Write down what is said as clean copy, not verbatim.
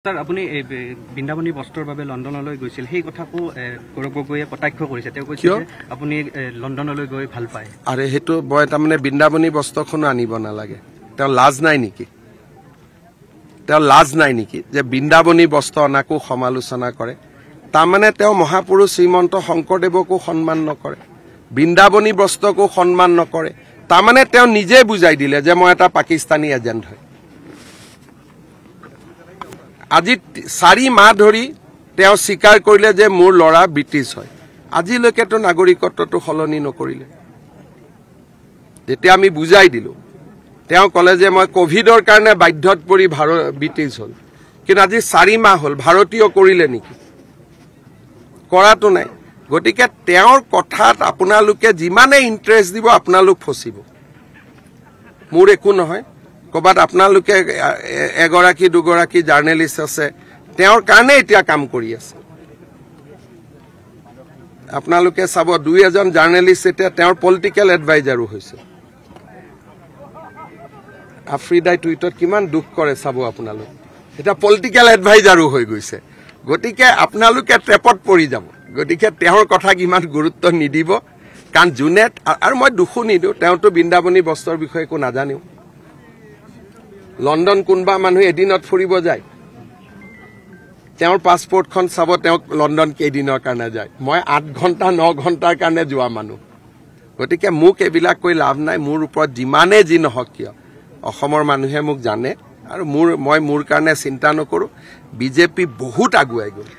sir আপুনি বৃন্দাবনী বস্ত্ৰৰ বাবে লণ্ডনলৈ গৈছিল সেই কথাকো গৌৰৱ গগৈয়ে কটাক্ষ কৰিছে তেওঁ কৈছে আপুনি লণ্ডনলৈ গৈ ভাল পায় আৰে হেতু মই তাৰমানে বৃন্দাবনী বস্ত্ৰখন আনিব নালাগে তেওঁ লাজ নাই নেকি যে বৃন্দাবনী বস্ত্ৰ অনাকো সমালোচনা কৰে তাৰমানে তেওঁ মহাপুৰুষ শ্ৰীমন্ত শংকৰদেৱকো সন্মান নকৰে বৃন্দাবনী বস্ত্ৰকো সন্মান নকৰে তাৰমানে তেওঁ নিজে বুজাই দিলে যে মই এটা পাকিস্তানী এজেন্ট হয় আজি 4 মাহ ধৰি তেওঁ স্বীকাৰ কৰিলে যে মোৰ লৰা ব্ৰিটিছ হয় আজিলৈকে তো নাগৰিকত্বটো সলনি নকৰিলে যেতিয়া আমি বুজাই দিলো তেওঁ কলে যে মই কোভিডৰ কাৰণে বাধ্যত পৰি ব্ৰিটিছ হল কিন্তু আজি 4 মাহ হল ভাৰতীয় কৰিলে নেকি কৰাটো নাই গতিকে তেওঁৰ কথাত আপোনালোকে যিমানে ইন্টাৰেষ্ট দিব আপোনালোক ফচিব মোৰ একো নহয় কবাত আপোনালোকে এগৰাকী দুগৰাকী জাৰ্নেলিষ্ট আছে তেওঁৰ কাৰণে এতিয়া কাম কৰি আছে আপোনালোকে চাব দুই এজন জাৰ্নেলিষ্ট এতিয়া তেওঁৰ পলিটিক্যাল এডভাইজাৰো হৈছে আফ্ৰিদাই টুইটত কিমান দুখ কৰে চাব আপোনালোক এটা পলিটিক্যাল এডভাইজাৰো হৈ গৈছে গতিকে আপোনালোকে ট্ৰেপত পৰি যাব গতিকে তেওঁৰ কথা কিমান গুৰুত্ব নিদিব কাৰণ জুনে আৰু মই দুখো নিদিওঁ তেওঁতো বৃন্দাবনী বস্ত্ৰৰ বিষয়ে একো নাজানিও লণ্ডন কোনবা মানুহ এদিনত ফুৰিব যায় তেওঁৰ পাছপোৰ্টখন চাব তেওঁ লণ্ডন কেইদিনৰ কাৰণে যায় মই 8 ঘণ্টা 9 ঘণ্টাৰ কাৰণে যোৱা মানুহ গতিকে মোক এবিলাক কৈ লাভ নাই মোৰ ওপৰত যিমানে যি নহক কিয় অসমৰ মানুহে মোক জানে আৰু মই মোৰ কাৰণে চিন্তা নকৰো বিজেপি বহুত আগুৱাই গ'ল